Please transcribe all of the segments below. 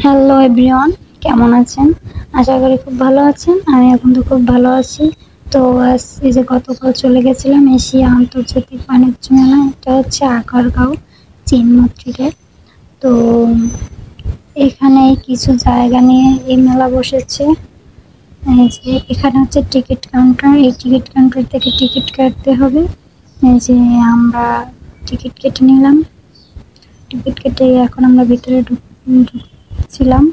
Hello everyone, কেমন আছেন? আশা করি খুব ভালো আছেন। আমি এখন তো খুব ভালো আছি। তো এই যে গতকাল চলে গেছিলাম এশিয়া আন্তর্জাতিক বাণিজ্য মেলা। এটা হচ্ছে আগারগাঁও চিনমন্ত্রীতে। তো এখানে কিছু জায়গা নিয়ে এই মেলা বসেছে। এই যে এখানে হচ্ছে টিকিট কাউন্টার। এই টিকিট কাউন্টার থেকে টিকিট কাটতে হবে। এই যে আমরা টিকিট কেটে নিলাম। টিকিট কেটে এখন আমরা ভিতরে ঢুকছিলাম।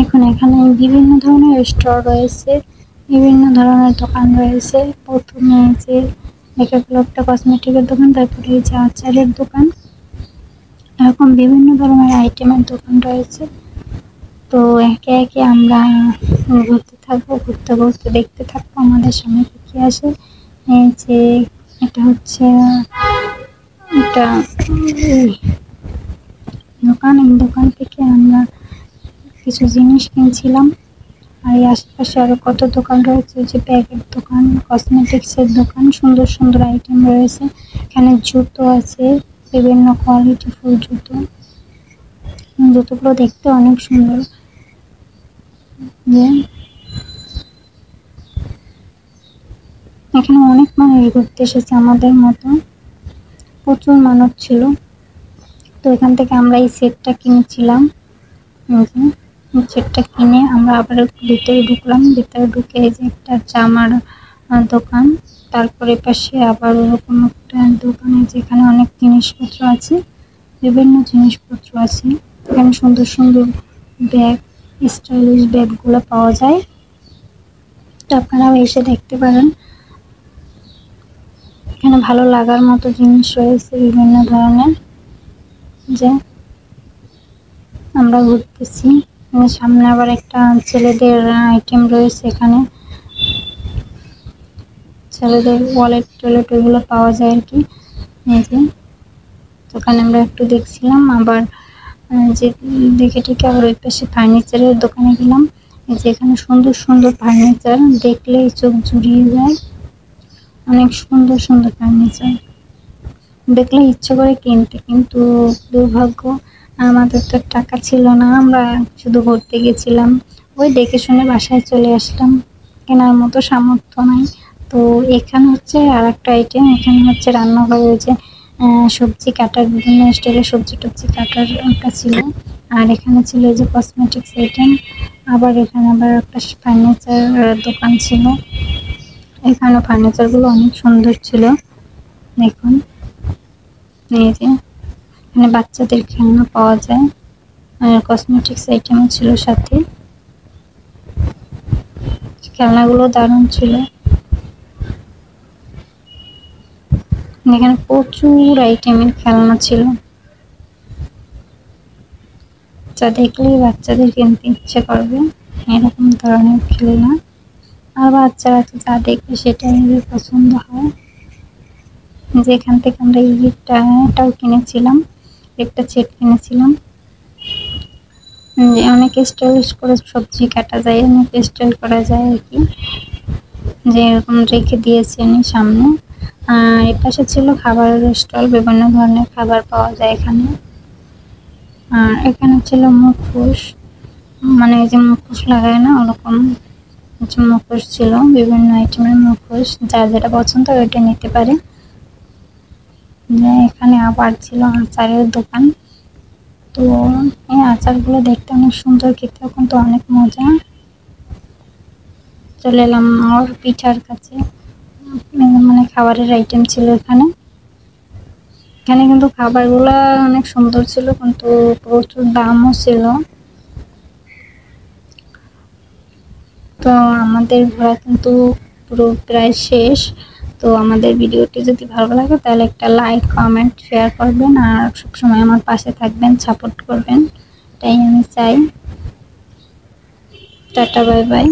এখন এখানে বিভিন্ন ধরনের স্টোর রয়েছে, বিভিন্ন ধরনের দোকান রয়েছে। প্রথমে যে দেখা গেল একটা কসমেটিকের দোকান, তারপরে এই যে আচারের দোকান, এরকম বিভিন্ন ধরনের আইটেমের দোকান রয়েছে। তো একে একে আমরা ঘুরতে থাকবো, ঘুরতে ঘুরতে দেখতে থাকবো আমাদের সামনে কি আসে। এই যে এটা হচ্ছে একটা দোকান। এই দোকান থেকে আমরা কিছু জিনিস কিনছিলাম। আর এই আশেপাশে আরো কত দোকান রয়েছে, যে ব্যাগের দোকান, কসমেটিক্সের দোকান, সুন্দর সুন্দর আইটেম রয়েছে। এখানে জুতো আছে, বিভিন্ন কোয়ালিটি ফুল জুতো। জুতোগুলো দেখতে অনেক সুন্দর। এখানে অনেক মানুষ ঘুরতে এসেছে আমাদের মতো, প্রচুর মানুষ ছিল। তো এখান থেকে আমরা এই সেটটা কিনেছিলাম। সেটটা কিনে আমরা আবার ভিতরে ঢুকলাম। ভিতরে ঢুকে এই যে একটা জামার দোকান, তারপরে পাশে আবার ওরকম একটা দোকানে যেখানে অনেক জিনিসপত্র আছে, বিভিন্ন জিনিসপত্র আছে। এখানে সুন্দর সুন্দর ব্যাগ, স্টাইলিশ ব্যাগগুলো পাওয়া যায়। তো আপনারাও এসে দেখতে পারেন। এখানে ভালো লাগার মতো জিনিস রয়েছে বিভিন্ন ধরনের। যে আমরা ঘুরতেছি, সামনে আবার একটা ছেলেদের আইটেম রয়েছে। এখানে ছেলেদের ওয়ালেট টয়লেট এগুলো পাওয়া যায় আর কি। এই যে দোকানে আমরা একটু দেখছিলাম, আবার যে দেখে ঠিক আবার ওই পাশে ফার্নিচারের দোকানে গেলাম। এই যে এখানে সুন্দর সুন্দর ফার্নিচার, দেখলেই চোখ জুড়িয়ে যায়। অনেক সুন্দর সুন্দর ফার্নিচার, দেখলে ইচ্ছে করে কিনতে, কিন্তু দুর্ভাগ্য আমাদের তো টাকা ছিল না। আমরা শুধু ঘুরতে গেছিলাম, ওই দেখে শুনে বাসায় চলে আসলাম। কেনার মতো সামর্থ্য নাই। তো এখানে হচ্ছে আর একটা আইটেম, এখানে হচ্ছে রান্নাঘরে ওই যে সবজি কাটার, বিভিন্ন স্টাইলের সবজি টবজি কাটার একটা ছিল। আর এখানে ছিল এই যে কসমেটিক্স আইটেম। আবার এখানে আবার একটা ফার্নিচার দোকান ছিল। এখানে ফার্নিচারগুলো অনেক সুন্দর ছিল। দেখুন, এই যে এখানে বাচ্চাদের খেলনা পাওয়া যায়, আর কসমেটিক্স আইটেমও ছিল সাথে। খেলনাগুলো দারুণ ছিল। এখানে প্রচুর আইটেমের খেলনা ছিল, যা দেখলেই বাচ্চাদের কিনতে ইচ্ছে করবে, এরকম ধরনের খেলনা। আর বাচ্চারা তো যা দেখবে সেটাই পছন্দ হয়। যেখান থেকে আমরা এটাও কিনেছিলাম, একটা সেট কিনেছিলাম। অনেক স্টাইল করে সবজি কাটা যায়, অনেক স্টাইল করা যায় আর কি। যে এরকম রেখে দিয়েছেন সামনে। আর এর পাশে ছিল খাবারের স্টল, বিভিন্ন ধরনের খাবার পাওয়া যায় এখানে। আর এখানে ছিল মুখোশ, মানে এই যে মুখোশ লাগায় না, ওরকম মুখোশ ছিল, বিভিন্ন আইটেমের মুখোশ। যার যেটা পছন্দ ওইটা নিতে পারে। এখানে আবার ছিল আচারের দোকান। তো এই আচারগুলো দেখতে অনেক সুন্দর, খেতেও কিন্তু অনেক মজা। চলে এলাম আমার পিঠার কাছে, মানে খাবারের আইটেম ছিল এখানে। এখানে কিন্তু খাবারগুলো অনেক সুন্দর ছিল, কিন্তু প্রচুর দামও ছিল। তো আমাদের ঘোরা কিন্তু পুরো প্রায় শেষ। তো আমাদের ভিডিওটি যদি ভালো লাগে তাহলে একটা লাইক, কমেন্ট, শেয়ার করবেন। আর সবসময় আমার পাশে থাকবেন, সাপোর্ট করবেন, তাই আমি চাই। Tata, bye bye.